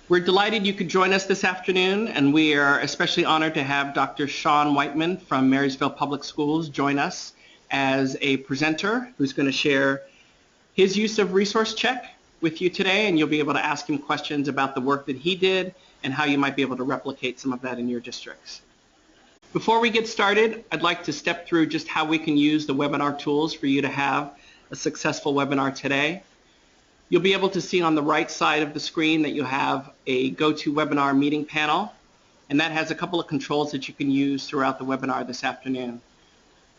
We're delighted you could join us this afternoon, and we are especially honored to have Dr. Sean Whiteman from Marysville Public Schools join us as a presenter who's going to share his use of Resource Check with you today, and you'll be able to ask him questions about the work that he did and how you might be able to replicate some of that in your districts. Before we get started, I'd like to step through just how we can use the webinar tools for you to have a successful webinar today. You'll be able to see on the right side of the screen that you have a GoToWebinar meeting panel, and that has a couple of controls that you can use throughout the webinar this afternoon.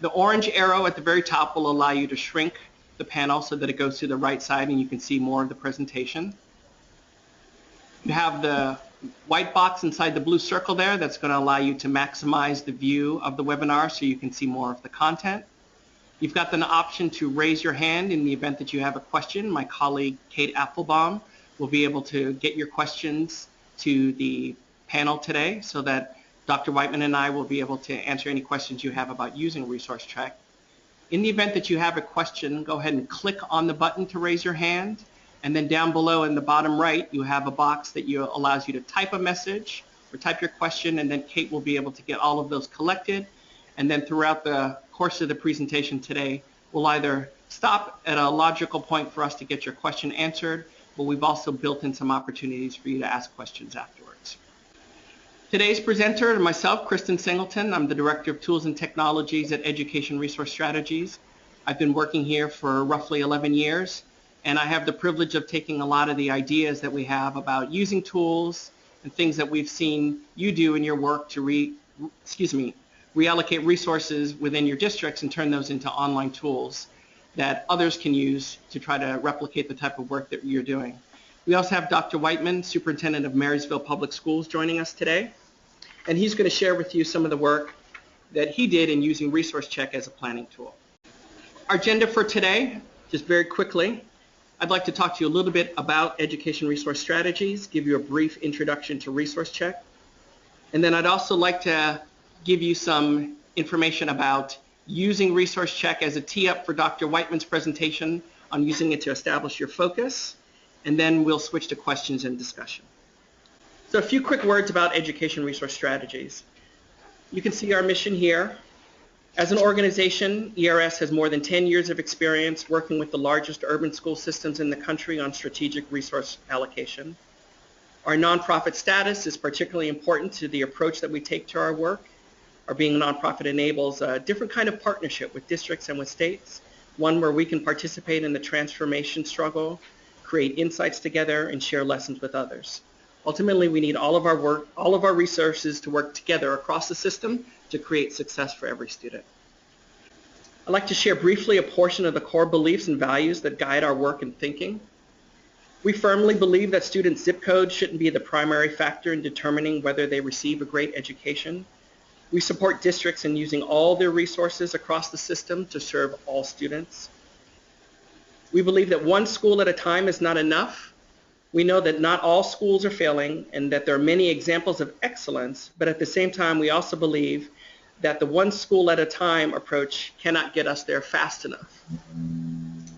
The orange arrow at the very top will allow you to shrink the panel so that it goes to the right side and you can see more of the presentation. You have the white box inside the blue circle there that's going to allow you to maximize the view of the webinar so you can see more of the content. You've got the option to raise your hand in the event that you have a question. My colleague Kate Applebaum will be able to get your questions to the panel today so that Dr. Whiteman and I will be able to answer any questions you have about using Resource Check. In the event that you have a question, go ahead and click on the button to raise your hand, and then down below in the bottom right you have a box that allows you to type a message or type your question, and then Kate will be able to get all of those collected. And then throughout the course of the presentation today, we'll either stop at a logical point for us to get your question answered, but we've also built in some opportunities for you to ask questions afterwards. Today's presenter and myself, Kristen Singleton. I'm the Director of Tools and Technologies at Education Resource Strategies. I've been working here for roughly 11 years, and I have the privilege of taking a lot of the ideas that we have about using tools and things that we've seen you do in your work to reallocate resources within your districts and turn those into online tools that others can use to try to replicate the type of work that you're doing. We also have Dr. Whiteman, Superintendent of Marysville Public Schools, joining us today, and he's going to share with you some of the work that he did in using Resource Check as a planning tool. Our agenda for today, just very quickly, I'd like to talk to you a little bit about Education Resource Strategies, give you a brief introduction to Resource Check, and then I'd also like to give you some information about using Resource Check as a tee-up for Dr. Whiteman's presentation on using it to establish your focus, and then we'll switch to questions and discussion. So a few quick words about Education Resource Strategies. You can see our mission here. As an organization, ERS has more than 10 years of experience working with the largest urban school systems in the country on strategic resource allocation. Our nonprofit status is particularly important to the approach that we take to our work. Our being a nonprofit enables a different kind of partnership with districts and with states, one where we can participate in the transformation struggle, create insights together, and share lessons with others. Ultimately, we need all of our resources to work together across the system to create success for every student. I'd like to share briefly a portion of the core beliefs and values that guide our work and thinking. We firmly believe that students' zip code shouldn't be the primary factor in determining whether they receive a great education. We support districts in using all their resources across the system to serve all students. We believe that one school at a time is not enough. We know that not all schools are failing and that there are many examples of excellence, but at the same time we also believe that the one school at a time approach cannot get us there fast enough.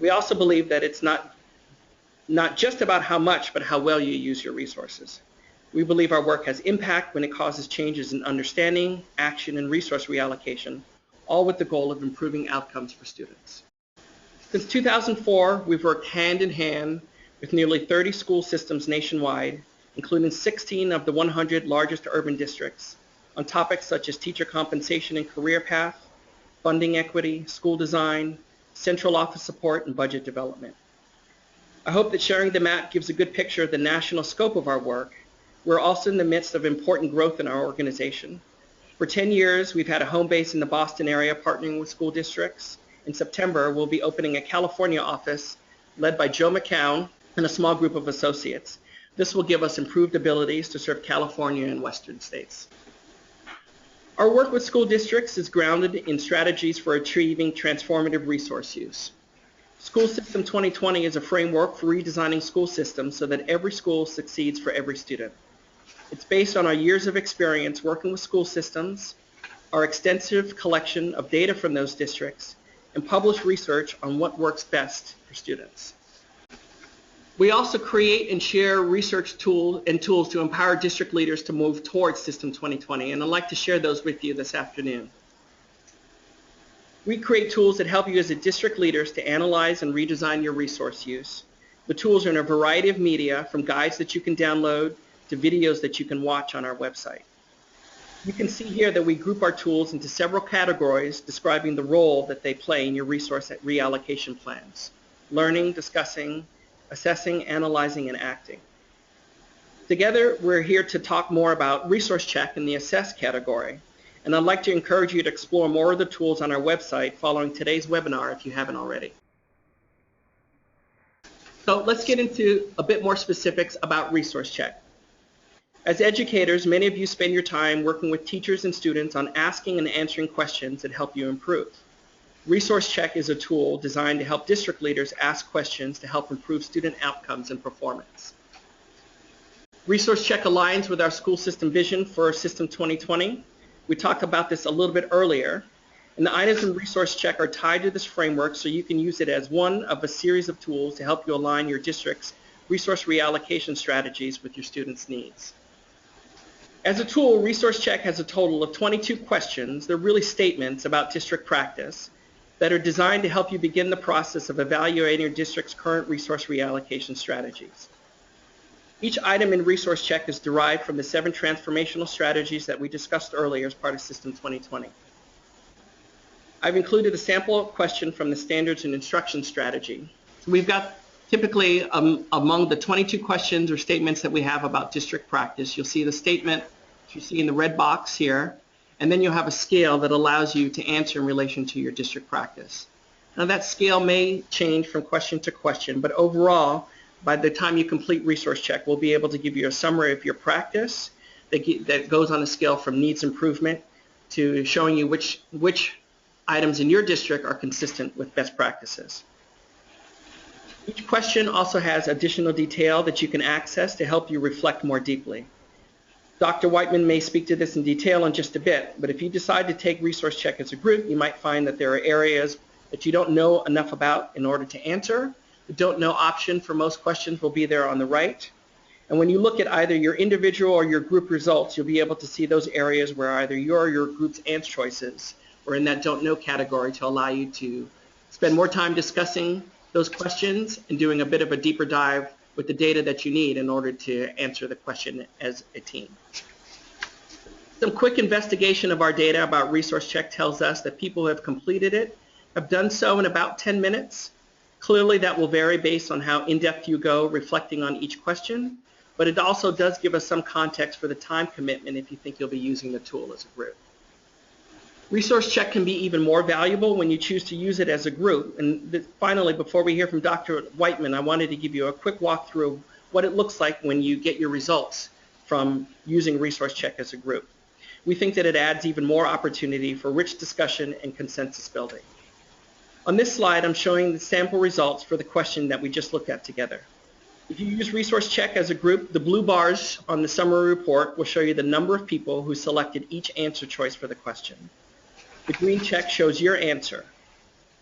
We also believe that it's not just about how much, but how well you use your resources. We believe our work has impact when it causes changes in understanding, action, and resource reallocation, all with the goal of improving outcomes for students. Since 2004, we've worked hand in hand with nearly 30 school systems nationwide, including 16 of the 100 largest urban districts, on topics such as teacher compensation and career path, funding equity, school design, central office support, and budget development. I hope that sharing the map gives a good picture of the national scope of our work. We're also in the midst of important growth in our organization. For 10 years, we've had a home base in the Boston area partnering with school districts. In September, we'll be opening a California office led by Joe McCown and a small group of associates. This will give us improved abilities to serve California and Western states. Our work with school districts is grounded in strategies for achieving transformative resource use. School System 2020 is a framework for redesigning school systems so that every school succeeds for every student. It's based on our years of experience working with school systems, our extensive collection of data from those districts, and published research on what works best for students. We also create and share research tools to empower district leaders to move towards System 2020, and I'd like to share those with you this afternoon. We create tools that help you as a district leaders to analyze and redesign your resource use. The tools are in a variety of media, from guides that you can download to videos that you can watch on our website. You can see here that we group our tools into several categories describing the role that they play in your resource reallocation plans: learning, discussing, assessing, analyzing, and acting. Together, we're here to talk more about Resource Check in the Assess category, and I'd like to encourage you to explore more of the tools on our website following today's webinar if you haven't already. So let's get into a bit more specifics about Resource Check. As educators, many of you spend your time working with teachers and students on asking and answering questions that help you improve. Resource Check is a tool designed to help district leaders ask questions to help improve student outcomes and performance. Resource Check aligns with our school system vision for System 2020. We talked about this a little bit earlier, and the items in Resource Check are tied to this framework so you can use it as one of a series of tools to help you align your district's resource reallocation strategies with your students' needs. As a tool, Resource Check has a total of 22 questions. They're really statements about district practice that are designed to help you begin the process of evaluating your district's current resource reallocation strategies. Each item in Resource Check is derived from the 7 transformational strategies that we discussed earlier as part of System 2020. I've included a sample question from the Standards and Instruction strategy. So we've got typically among the 22 questions or statements that we have about district practice, you'll see the statement you see in the red box here, and then you'll have a scale that allows you to answer in relation to your district practice. Now that scale may change from question to question, but overall, by the time you complete Resource Check, we'll be able to give you a summary of your practice that goes on a scale from needs improvement to showing you which items in your district are consistent with best practices. Each question also has additional detail that you can access to help you reflect more deeply. Dr. Whiteman may speak to this in detail in just a bit, but if you decide to take Resource Check as a group, you might find that there are areas that you don't know enough about in order to answer. The don't know option for most questions will be there on the right. And when you look at either your individual or your group results, you'll be able to see those areas where either your or your group's answer choices are in that don't know category to allow you to spend more time discussing those questions and doing a bit of a deeper dive with the data that you need in order to answer the question as a team. Some quick investigation of our data about Resource Check tells us that people who have completed it have done so in about 10 minutes. Clearly that will vary based on how in-depth you go reflecting on each question, but it also does give us some context for the time commitment if you think you'll be using the tool as a group. Resource Check can be even more valuable when you choose to use it as a group. And finally, before we hear from Dr. Whiteman, I wanted to give you a quick walkthrough of what it looks like when you get your results from using Resource Check as a group. We think that it adds even more opportunity for rich discussion and consensus building. On this slide, I'm showing the sample results for the question that we just looked at together. If you use Resource Check as a group, the blue bars on the summary report will show you the number of people who selected each answer choice for the question. The green check shows your answer.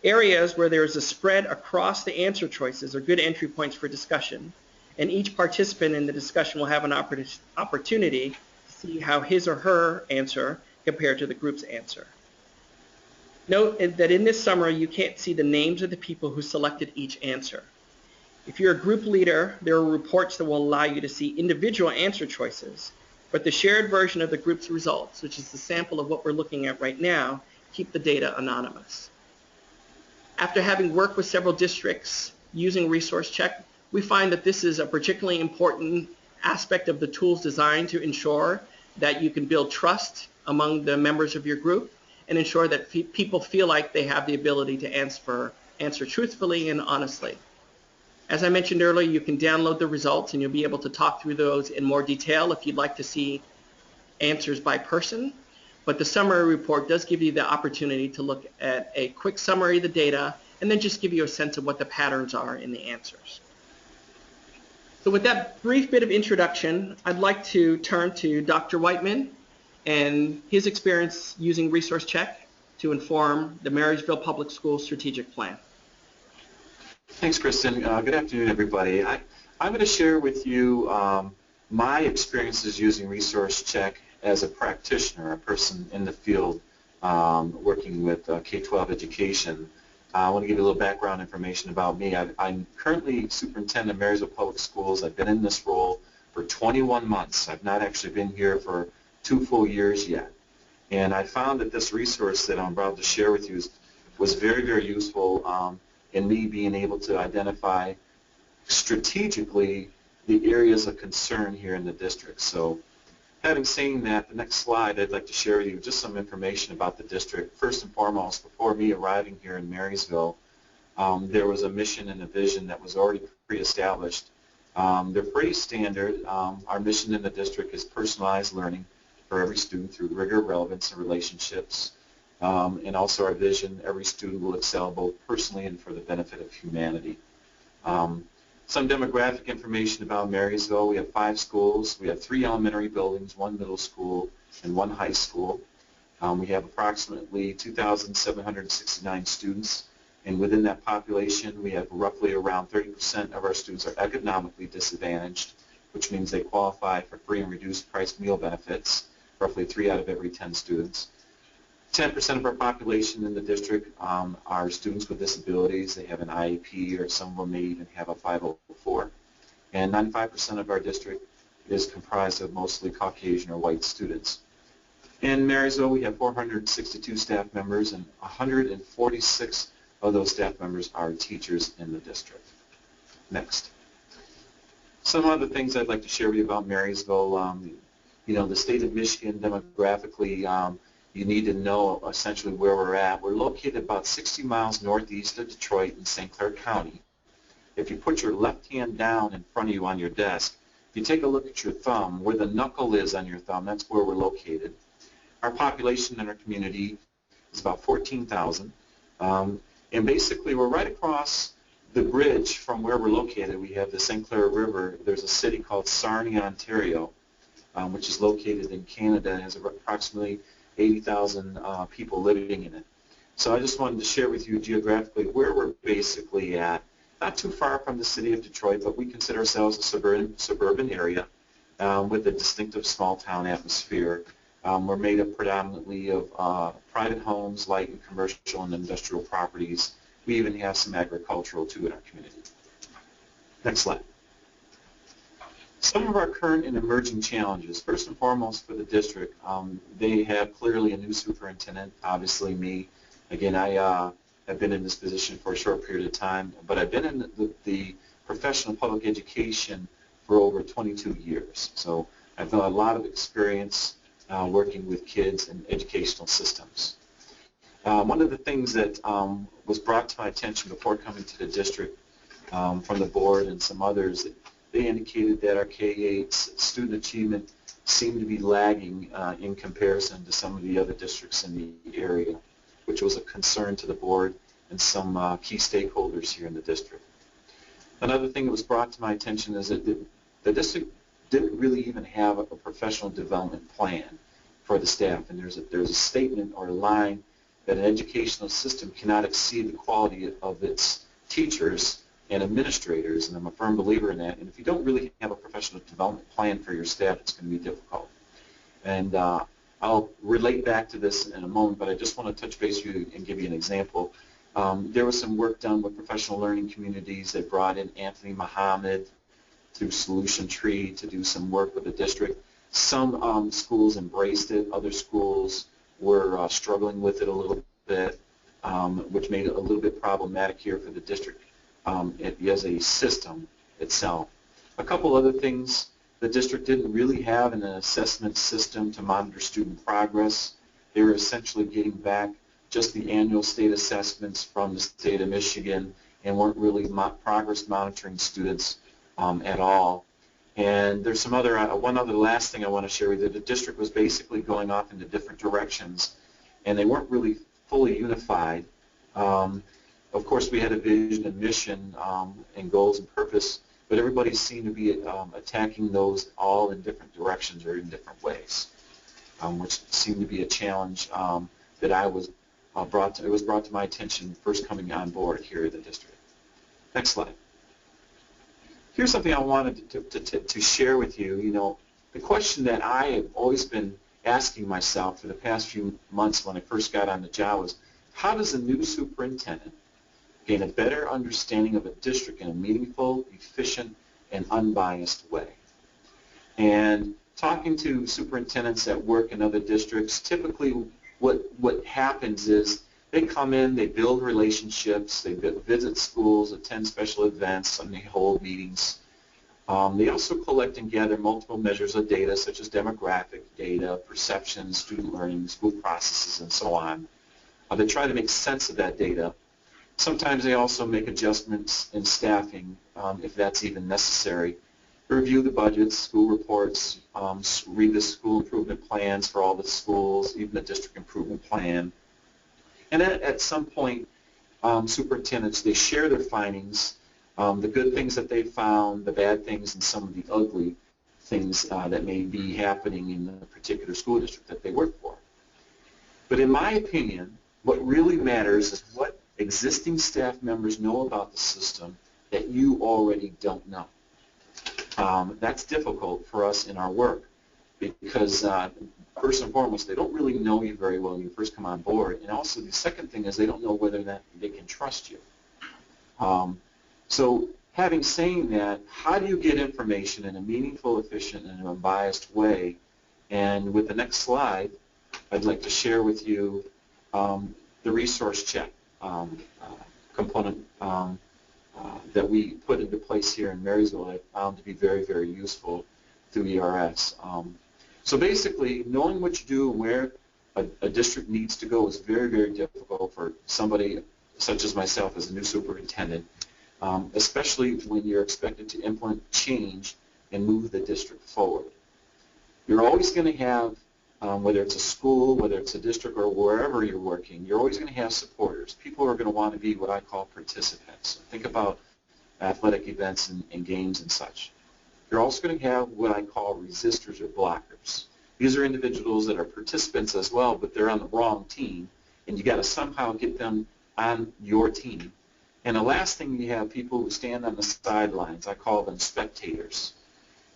Areas where there is a spread across the answer choices are good entry points for discussion, and each participant in the discussion will have an opportunity to see how his or her answer compared to the group's answer. Note that in this summary, you can't see the names of the people who selected each answer. If you're a group leader, there are reports that will allow you to see individual answer choices, but the shared version of the group's results, which is the sample of what we're looking at right now, keep the data anonymous. After having worked with several districts using Resource Check, we find that this is a particularly important aspect of the tool's design to ensure that you can build trust among the members of your group and ensure that people feel like they have the ability to answer truthfully and honestly. As I mentioned earlier, you can download the results and you'll be able to talk through those in more detail if you'd like to see answers by person. But the summary report does give you the opportunity to look at a quick summary of the data and then just give you a sense of what the patterns are in the answers. So with that brief bit of introduction, I'd like to turn to Dr. Whiteman and his experience using Resource Check to inform the Marysville Public Schools strategic plan. Thanks, Kristen. Good afternoon, everybody. I'm going to share with you my experiences using Resource Check as a practitioner, a person in the field working with K-12 education. I want to give you a little background information about me. I'm currently superintendent of Marysville Public Schools. I've been in this role for 21 months. I've not actually been here for 2 full years yet. And I found that this resource that I'm about to share with you was very, very useful in me being able to identify strategically the areas of concern here in the district. So having seen that, the next slide I'd like to share with you just some information about the district. First and foremost, before me arriving here in Marysville, there was a mission and a vision that was already pre-established. They're pretty standard. Our mission in the district is personalized learning for every student through rigor, relevance, and relationships. And also our vision, every student will excel both personally and for the benefit of humanity. Some demographic information about Marysville. We have 5 schools. We have 3 elementary buildings, 1 middle school, and 1 high school. We have approximately 2,769 students, and within that population, we have roughly around 30% of our students are economically disadvantaged, which means they qualify for free and reduced price meal benefits, roughly 3 out of every 10 students. 10% of our population in the district are students with disabilities. They have an IEP, or some of them may even have a 504. And 95% of our district is comprised of mostly Caucasian or white students. In Marysville, we have 462 staff members, and 146 of those staff members are teachers in the district. Next. Some other things I'd like to share with you about Marysville. The state of Michigan demographically, you need to know essentially where we're at. We're located about 60 miles northeast of Detroit in St. Clair County. If you put your left hand down in front of you on your desk, if you take a look at your thumb, where the knuckle is on your thumb, that's where we're located. Our population in our community is about 14,000. And basically, we're right across the bridge from where we're located. We have the St. Clair River. There's a city called Sarnia, Ontario, which is located in Canada and has approximately 80,000 people living in it. So I just wanted to share with you geographically where we're basically at. Not too far from the city of Detroit, but we consider ourselves a suburban area with a distinctive small-town atmosphere. We're made up predominantly of private homes, light and commercial and industrial properties. We even have some agricultural, too, in our community. Next slide. Some of our current and emerging challenges. First and foremost for the district, they have clearly a new superintendent, obviously me. Again, I have been in this position for a short period of time, but I've been in the professional public education for over 22 years. So I've got a lot of experience working with kids and educational systems. One of the things that was brought to my attention before coming to the district from the board and some others, they indicated that our K-8 student achievement seemed to be lagging in comparison to some of the other districts in the area, which was a concern to the board and some key stakeholders here in the district. Another thing that was brought to my attention is that the district didn't really even have a professional development plan for the staff, and there's a statement or a line that an educational system cannot exceed the quality of its teachers and administrators, and I'm a firm believer in that. And if you don't really have a professional development plan for your staff, it's going to be difficult. And I'll relate back to this in a moment, but I just want to touch base with you and give you an example. There was some work done with professional learning communities. They brought in Anthony Muhammad through Solution Tree to do some work with the district. Some schools embraced it. Other schools were struggling with it a little bit, which made it a little bit problematic here for the district as a system itself. A couple other things. The district didn't really have an assessment system to monitor student progress. They were essentially getting back just the annual state assessments from the state of Michigan and weren't really progress monitoring students at all. And there's some other, one other last thing I want to share with you. The district was basically going off into different directions, and they weren't really fully unified. Of course, we had a vision and mission and goals and purpose, but everybody seemed to be attacking those all in different directions or in different ways, which seemed to be a challenge that I was brought to my attention first coming on board here at the district. Next slide. here's something I wanted to share with you. You know, the question that I have always been asking myself for the past few months when I first got on the job was, how does a new superintendent gain a better understanding of a district in a meaningful, efficient, and unbiased way? And talking to superintendents that work in other districts, typically what happens is they come in, they build relationships, they visit schools, attend special events, and they hold meetings. They also collect and gather multiple measures of data, such as demographic data, perceptions, student learning, school processes, and so on. They try to make sense of that data. Sometimes they also make adjustments in staffing, if that's even necessary. Review the budgets, school reports, read the school improvement plans for all the schools, even the district improvement plan. And then at some point, superintendents, they share their findings, the good things that they found, the bad things, and some of the ugly things that may be happening in the particular school district that they work for. But in my opinion, what really matters is what existing staff members know about the system that you already don't know. That's difficult for us in our work because first and foremost, they don't really know you very well when you first come on board, and also the second thing is they don't know whether or not they can trust you. So having saying that, how do you get information in a meaningful, efficient, and unbiased way? And with the next slide, I'd like to share with you the resource check component that we put into place here in Marysville I found to be very, very useful through ERS. So basically, knowing what you do and where a district needs to go is very, very difficult for somebody such as myself as a new superintendent, especially when you're expected to implement change and move the district forward. You're always going to have, whether it's a school, whether it's a district, or wherever you're working, you're always going to have supporters. People are going to want to be what I call participants. Think about athletic events and games and such. You're also going to have what I call resistors or blockers. These are individuals that are participants as well, but they're on the wrong team, and you got to somehow get them on your team. And the last thing, you have people who stand on the sidelines. I call them spectators.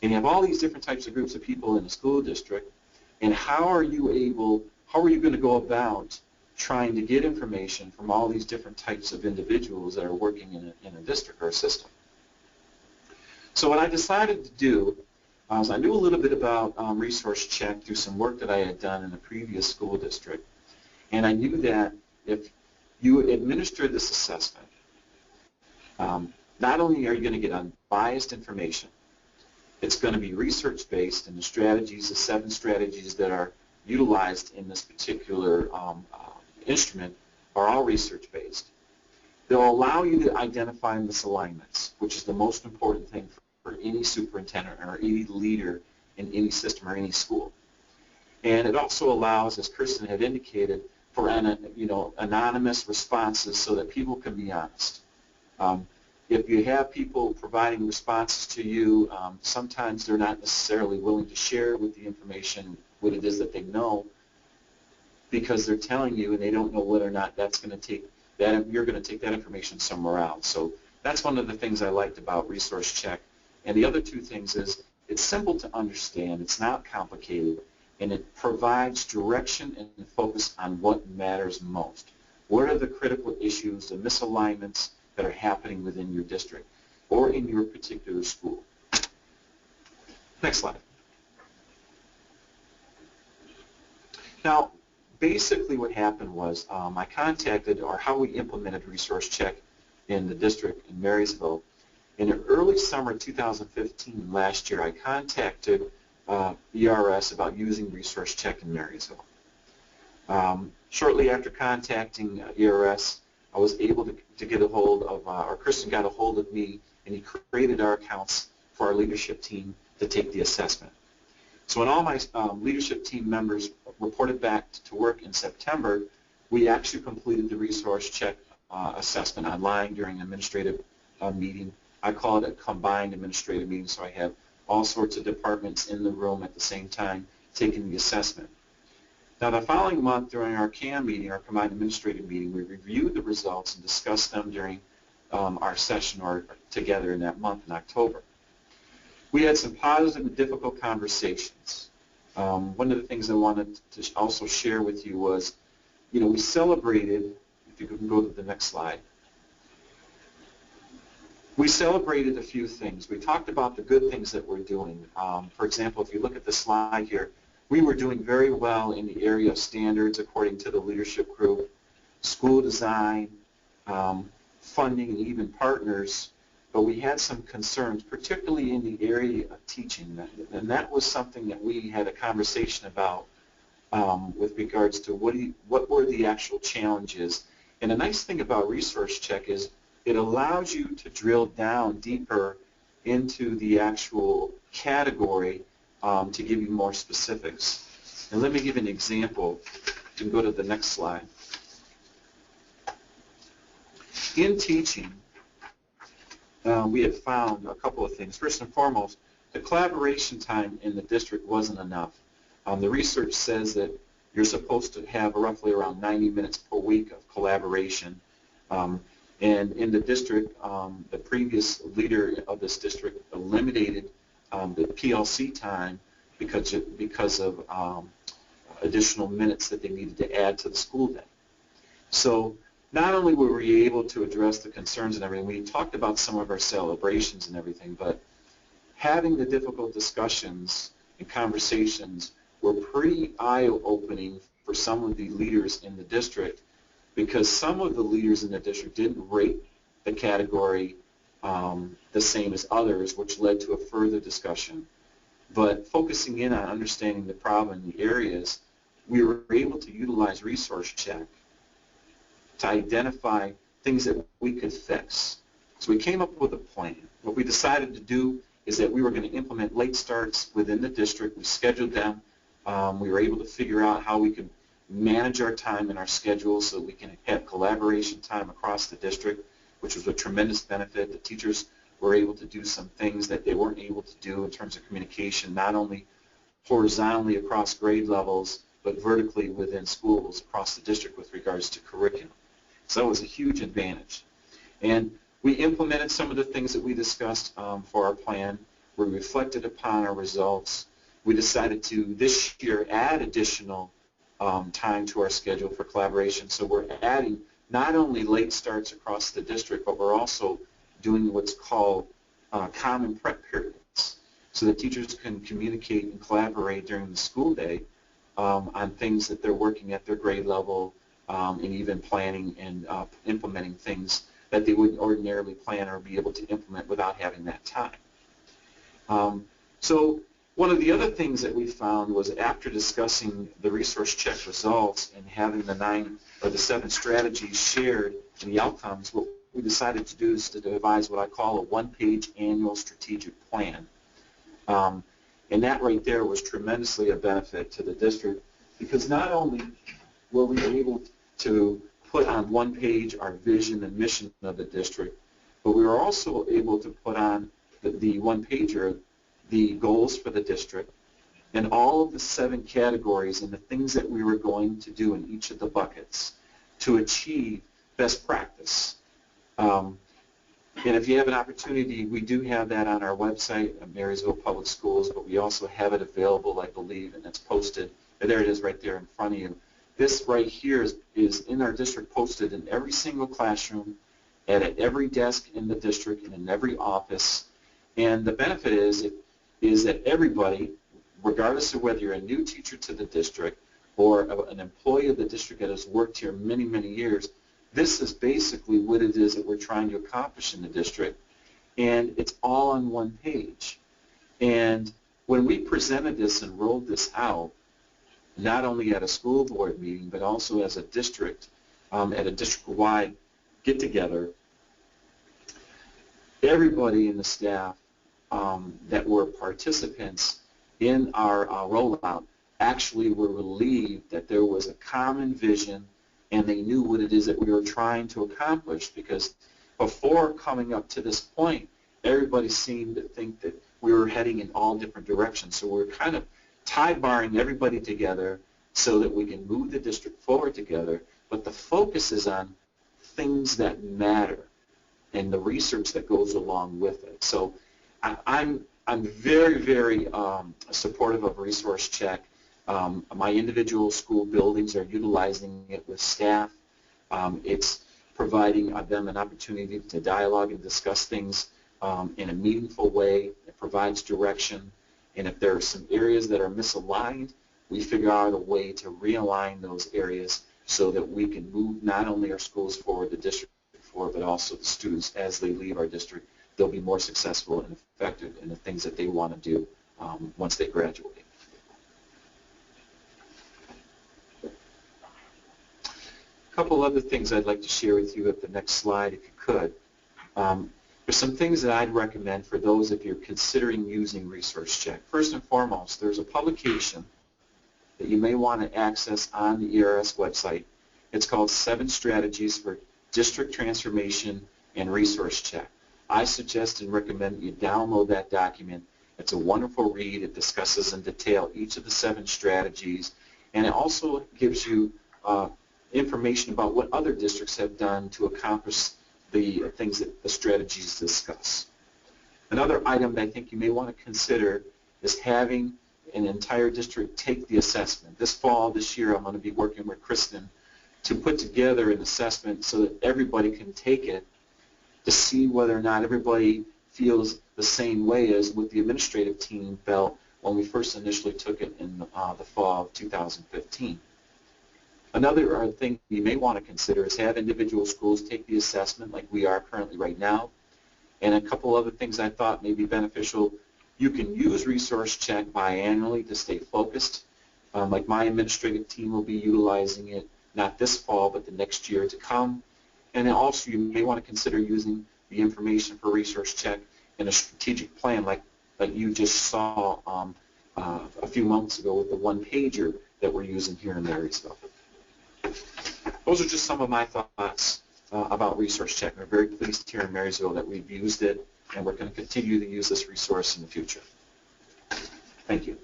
And you have all these different types of groups of people in a school district, and how are you going to go about trying to get information from all these different types of individuals that are working in a district or a system? So what I decided to do is I knew a little bit about resource check through some work that I had done in a previous school district, and I knew that if you administer this assessment, not only are you going to get unbiased information, it's going to be research-based, and the strategies, the 7 strategies that are utilized in this particular instrument are all research-based. They'll allow you to identify misalignments, which is the most important thing for any superintendent or any leader in any system or any school. And it also allows, as Kristen had indicated, for anonymous responses so that people can be honest. If you have people providing responses to you, sometimes they're not necessarily willing to share with the information what it is that they know, because they're telling you and they don't know whether or not that's going to take that, you're going to take that information somewhere else. So that's one of the things I liked about Resource Check. And the other two things is it's simple to understand, it's not complicated, and it provides direction and focus on what matters most. What are the critical issues, the misalignments that are happening within your district or in your particular school? Next slide. Now, basically what happened was I contacted, or how we implemented Resource Check in the district in Marysville. In the early summer 2015, last year, I contacted ERS about using Resource Check in Marysville. Shortly after contacting ERS, I was able to get a hold of, or Kristen got a hold of me, and he created our accounts for our leadership team to take the assessment. So when all my leadership team members reported back to work in September, we actually completed the Resource Check assessment online during an administrative meeting. I call it a combined administrative meeting, so I have all sorts of departments in the room at the same time taking the assessment. Now, the following month during our CAM meeting, our combined administrative meeting, we reviewed the results and discussed them during our session or together in that month in October. We had some positive and difficult conversations. One of the things I wanted to also share with you was, we celebrated, if you can go to the next slide, we celebrated a few things. We talked about the good things that we're doing. For example, if you look at the slide here, we were doing very well in the area of standards according to the leadership group, school design, funding, and even partners, but we had some concerns, particularly in the area of teaching, and that was something that we had a conversation about with regards to what were the actual challenges. And the nice thing about Resource Check is it allows you to drill down deeper into the actual category to give you more specifics. And let me give an example. You can go to the next slide. In teaching, we have found a couple of things. First and foremost, the collaboration time in the district wasn't enough. The research says that you're supposed to have roughly around 90 minutes per week of collaboration. And in the district, the previous leader of this district eliminated the PLC time because of additional minutes that they needed to add to the school day. So not only were we able to address the concerns and everything, we talked about some of our celebrations and everything, but having the difficult discussions and conversations were pretty eye-opening for some of the leaders in the district, because some of the leaders in the district didn't rate the category the same as others, which led to a further discussion. But focusing in on understanding the problem in the areas, we were able to utilize Resource Check to identify things that we could fix. So we came up with a plan. What we decided to do is that we were going to implement late starts within the district. We scheduled them. We were able to figure out how we could manage our time and our schedule so we can have collaboration time across the district, which was a tremendous benefit. The teachers were able to do some things that they weren't able to do in terms of communication, not only horizontally across grade levels, but vertically within schools across the district with regards to curriculum. So it was a huge advantage. And we implemented some of the things that we discussed for our plan. We reflected upon our results. We decided to, this year, add additional time to our schedule for collaboration. So we're adding not only late starts across the district, but we're also doing what's called common prep periods, so that teachers can communicate and collaborate during the school day on things that they're working at their grade level, and even planning and implementing things that they wouldn't ordinarily plan or be able to implement without having that time. So one of the other things that we found was, after discussing the Resource Check results and having the 7 strategies shared and the outcomes, what we decided to do is to devise what I call a one-page annual strategic plan. And that right there was tremendously a benefit to the district, because not only were we able to put on one page our vision and mission of the district, but we were also able to put on the one-pager the goals for the district and all of the 7 categories and the things that we were going to do in each of the buckets to achieve best practice. And if you have an opportunity, we do have that on our website at Marysville Public Schools, but we also have it available, I believe, and it's posted. There it is right there in front of you. This right here is in our district, posted in every single classroom, at every desk in the district, and in every office. And the benefit is that everybody, regardless of whether you're a new teacher to the district or an employee of the district that has worked here many, many years, this is basically what it is that we're trying to accomplish in the district. And it's all on one page. And when we presented this and rolled this out, not only at a school board meeting, but also as a district, at a district-wide get-together, everybody in the staff that were participants in our rollout actually were relieved that there was a common vision and they knew what it is that we were trying to accomplish, because before coming up to this point, everybody seemed to think that we were heading in all different directions. So we're kind of tie-barring everybody together so that we can move the district forward together, but the focus is on things that matter and the research that goes along with it. So I'm I'm very, very supportive of Resource Check. My individual school buildings are utilizing it with staff. It's providing them an opportunity to dialogue and discuss things in a meaningful way. It provides direction. And if there are some areas that are misaligned, we figure out a way to realign those areas so that we can move not only our schools forward, the district forward, but also the students as they leave our district. They'll be more successful and effective in the things that they want to do once they graduate. A couple other things I'd like to share with you at the next slide, if you could. There's some things that I'd recommend for those if you're considering using Resource Check. First and foremost, there's a publication that you may want to access on the ERS website. It's called 7 Strategies for District Transformation and Resource Check. I suggest and recommend you download that document. It's a wonderful read. It discusses in detail each of the 7 strategies, and it also gives you information about what other districts have done to accomplish the things that the strategies discuss. Another item that I think you may want to consider is having an entire district take the assessment. This fall, this year, I'm going to be working with Kristen to put together an assessment so that everybody can take it to see whether or not everybody feels the same way as what the administrative team felt when we first initially took it in the fall of 2015. Another thing you may want to consider is have individual schools take the assessment like we are currently right now. And a couple other things I thought may be beneficial. You can use Resource Check biannually to stay focused. Like my administrative team will be utilizing it not this fall but the next year to come. And then also you may want to consider using the information for Resource Check in a strategic plan like you just saw a few months ago with the one-pager that we're using here in Marysville. Those are just some of my thoughts about Resource Check. We're very pleased here in Marysville that we've used it, and we're going to continue to use this resource in the future. Thank you.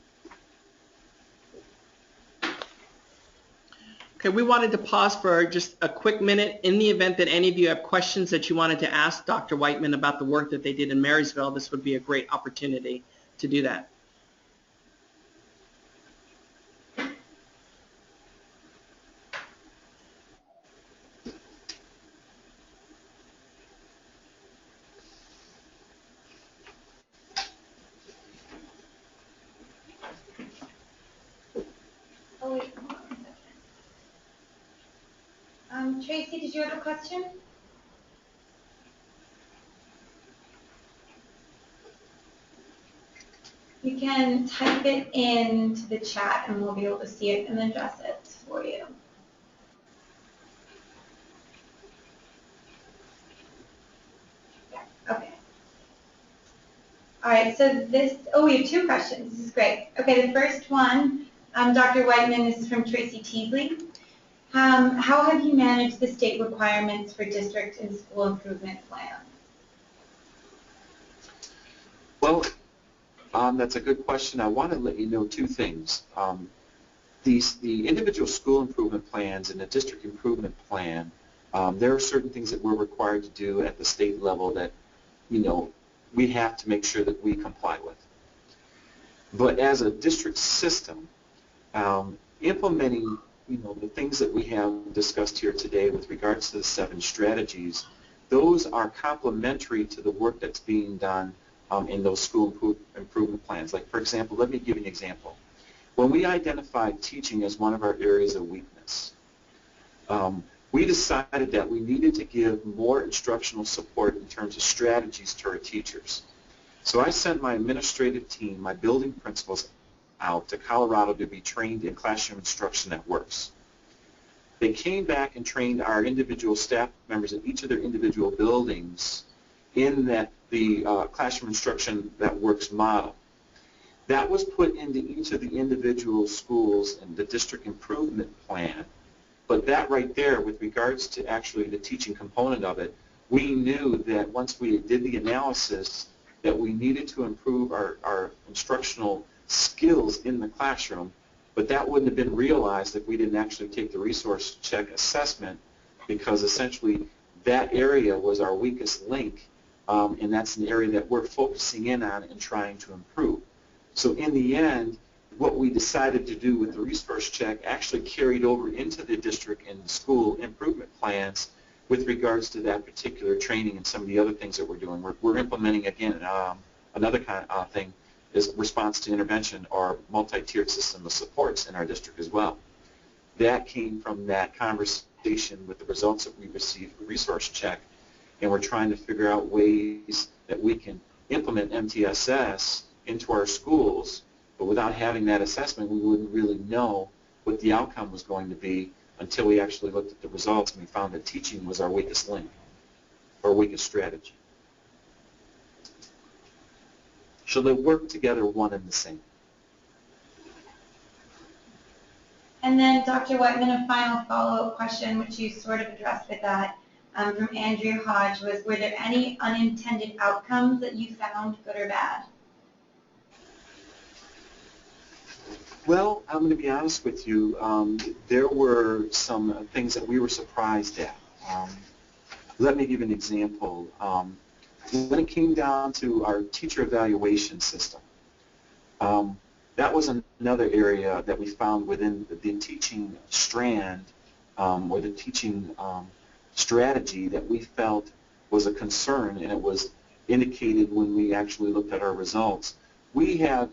Okay, we wanted to pause for just a quick minute. In the event that any of you have questions that you wanted to ask Dr. Whiteman about the work that they did in Marysville, this would be a great opportunity to do that. Oh, wait, hold on a second. Tracy, did you have a question? You can type it into the chat and we'll be able to see it and address it for you. Yeah, okay. All right, so we have 2 questions. This is great. Okay, the first one, Dr. Whiteman, this is from Tracy Teasley. How have you managed the state requirements for district and school improvement plans? Well, that's a good question. I want to let you know 2 things. The individual school improvement plans and the district improvement plan, there are certain things that we're required to do at the state level that, we have to make sure that we comply with. But as a district system, implementing, the things that we have discussed here today with regards to the 7 strategies, those are complementary to the work that's being done in those school improvement plans. Like, for example, let me give you an example. When we identified teaching as one of our areas of weakness, we decided that we needed to give more instructional support in terms of strategies to our teachers. So I sent my administrative team, my building principals, out to Colorado to be trained in classroom instruction that works. They came back and trained our individual staff members in each of their individual buildings in the classroom instruction that works model. That was put into each of the individual schools in the district improvement plan. But that right there, with regards to actually the teaching component of it, we knew that once we did the analysis that we needed to improve our instructional skills in the classroom, but that wouldn't have been realized if we didn't actually take the Resource Check assessment, because essentially that area was our weakest link and that's an area that we're focusing in on and trying to improve. So in the end, what we decided to do with the resource check actually carried over into the district and school improvement plans with regards to that particular training and some of the other things that we're doing. We're implementing, again, another kind of thing is response to intervention or multi-tiered system of supports in our district as well. That came from that conversation with the results that we received with resource check, and we're trying to figure out ways that we can implement MTSS into our schools, but without having that assessment, we wouldn't really know what the outcome was going to be until we actually looked at the results and we found that teaching was our weakest link or weakest strategy. So they work together one and the same. And then, Dr. Whiteman, a final follow-up question, which you sort of addressed with that, from Andrea Hodge, was, were there any unintended outcomes that you found, good or bad? Well, I'm going to be honest with you. There were some things that we were surprised at. Let me give an example. When it came down to our teacher evaluation system, that was another area that we found within the teaching strand or the teaching strategy that we felt was a concern, and it was indicated when we actually looked at our results. We had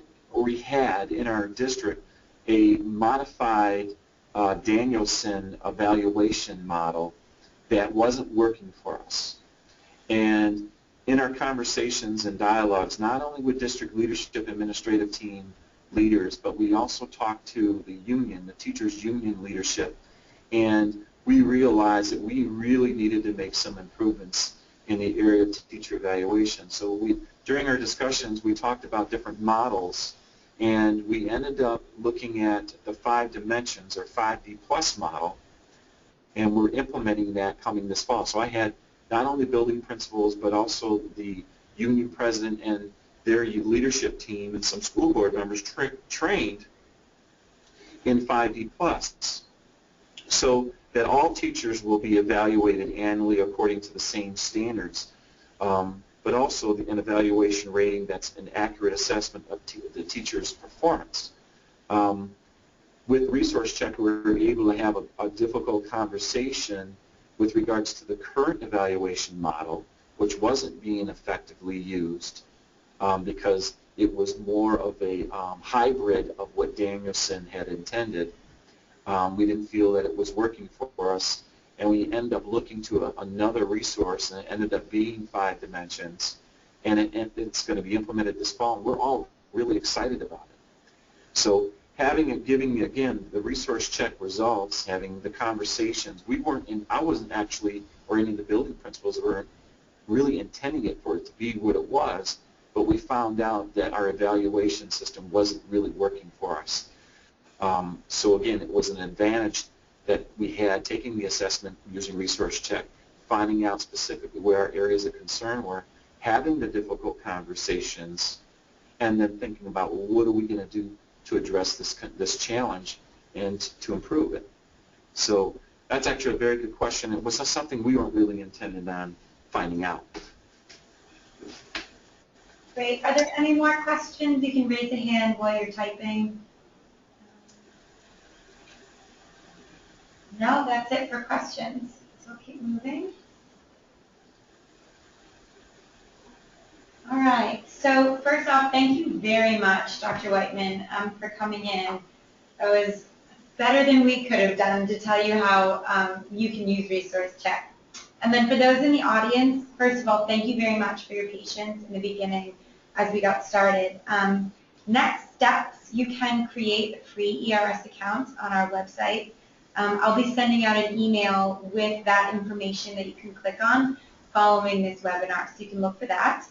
in our district a modified Danielson evaluation model that wasn't working for us. And in our conversations and dialogues, not only with district leadership, administrative team leaders, but we also talked to the union, the teachers' union leadership, and we realized that we really needed to make some improvements in the area of teacher evaluation. So during our discussions, we talked about different models, and we ended up looking at the 5 dimensions or 5D plus model, and we're implementing that coming this fall. So I had not only building principals, but also the union president and their leadership team and some school board members trained in 5D plus, so that all teachers will be evaluated annually according to the same standards, but also an evaluation rating that's an accurate assessment of the teacher's performance. With Resource Check, we were able to have a difficult conversation with regards to the current evaluation model, which wasn't being effectively used because it was more of a hybrid of what Danielson had intended. We didn't feel that it was working for us, and we ended up looking to another resource, and it ended up being 5 dimensions, and it's going to be implemented this fall, and we're all really excited about it. So giving again the resource check results, having the conversations, I wasn't actually, or any of the building principals weren't really intending it for it to be what it was, but we found out that our evaluation system wasn't really working for us. So again, it was an advantage that we had taking the assessment using resource check, finding out specifically where our areas of concern were, having the difficult conversations, and then thinking about, well, what are we going to do to address this challenge and to improve it. So that's actually a very good question. It was something we weren't really intended on finding out. Great. Are there any more questions? You can raise a hand while you're typing. No, that's it for questions. So keep moving. All right. So first off, thank you very much, Dr. Whiteman, for coming in. It was better than we could have done to tell you how you can use Resource Check. And then for those in the audience, first of all, thank you very much for your patience in the beginning as we got started. Next steps, you can create a free ERS account on our website. I'll be sending out an email with that information that you can click on following this webinar, so you can look for that.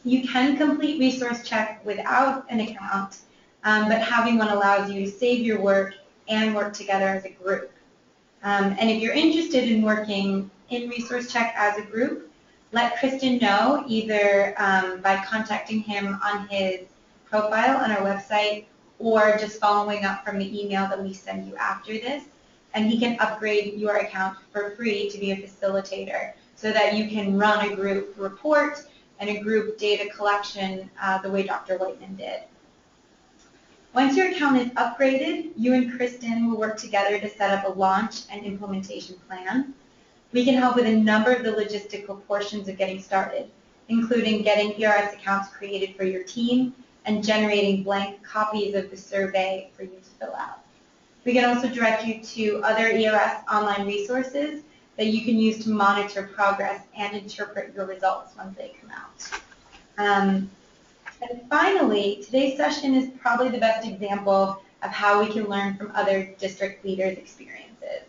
You can complete Resource Check without an account, but having one allows you to save your work and work together as a group. And if you're interested in working in Resource Check as a group, let Kristen know either by contacting him on his profile on our website or just following up from the email that we send you after this, and he can upgrade your account for free to be a facilitator. so that you can run a group report and a group data collection the way Dr. Whiteman did. Once your account is upgraded, you and Kristen will work together to set up a launch and implementation plan. We can help with a number of the logistical portions of getting started, including getting ERS accounts created for your team and generating blank copies of the survey for you to fill out. We can also direct you to other ERS online resources that you can use to monitor progress and interpret your results once they come out. And finally, today's session is probably the best example of how we can learn from other district leaders' experiences.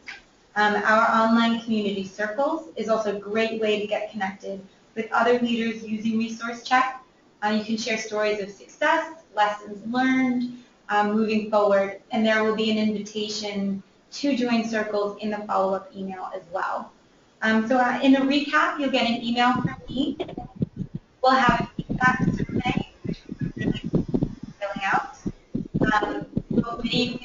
Our online community circles is also a great way to get connected with other leaders using Resource Check. You can share stories of success, lessons learned, moving forward, and there will be an invitation to join circles in the follow-up email as well. So in a recap, you'll get an email from me. We'll have a feedback survey, which we're really filling out. We'll video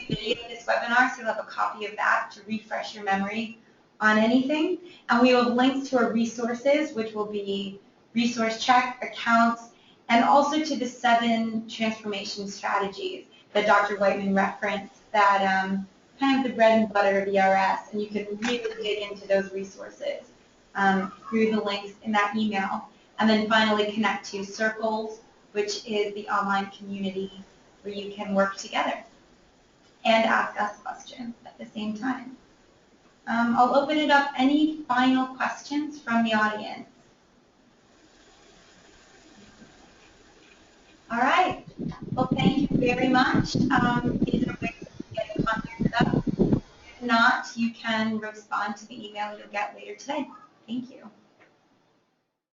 this webinar, so you'll have a copy of that to refresh your memory on anything. And we will have links to our resources, which will be Resource Check, accounts, and also to the 7 transformation strategies that Dr. Whiteman referenced that kind of the bread and butter of ERS, and you can really dig into those resources through the links in that email. And then finally connect to Circles, which is the online community where you can work together and ask us questions at the same time. I'll open it up. Any final questions from the audience? All right. Well, thank you very much. These are ways to get in contact with us. If not, you can respond to the email you'll get later today. Thank you.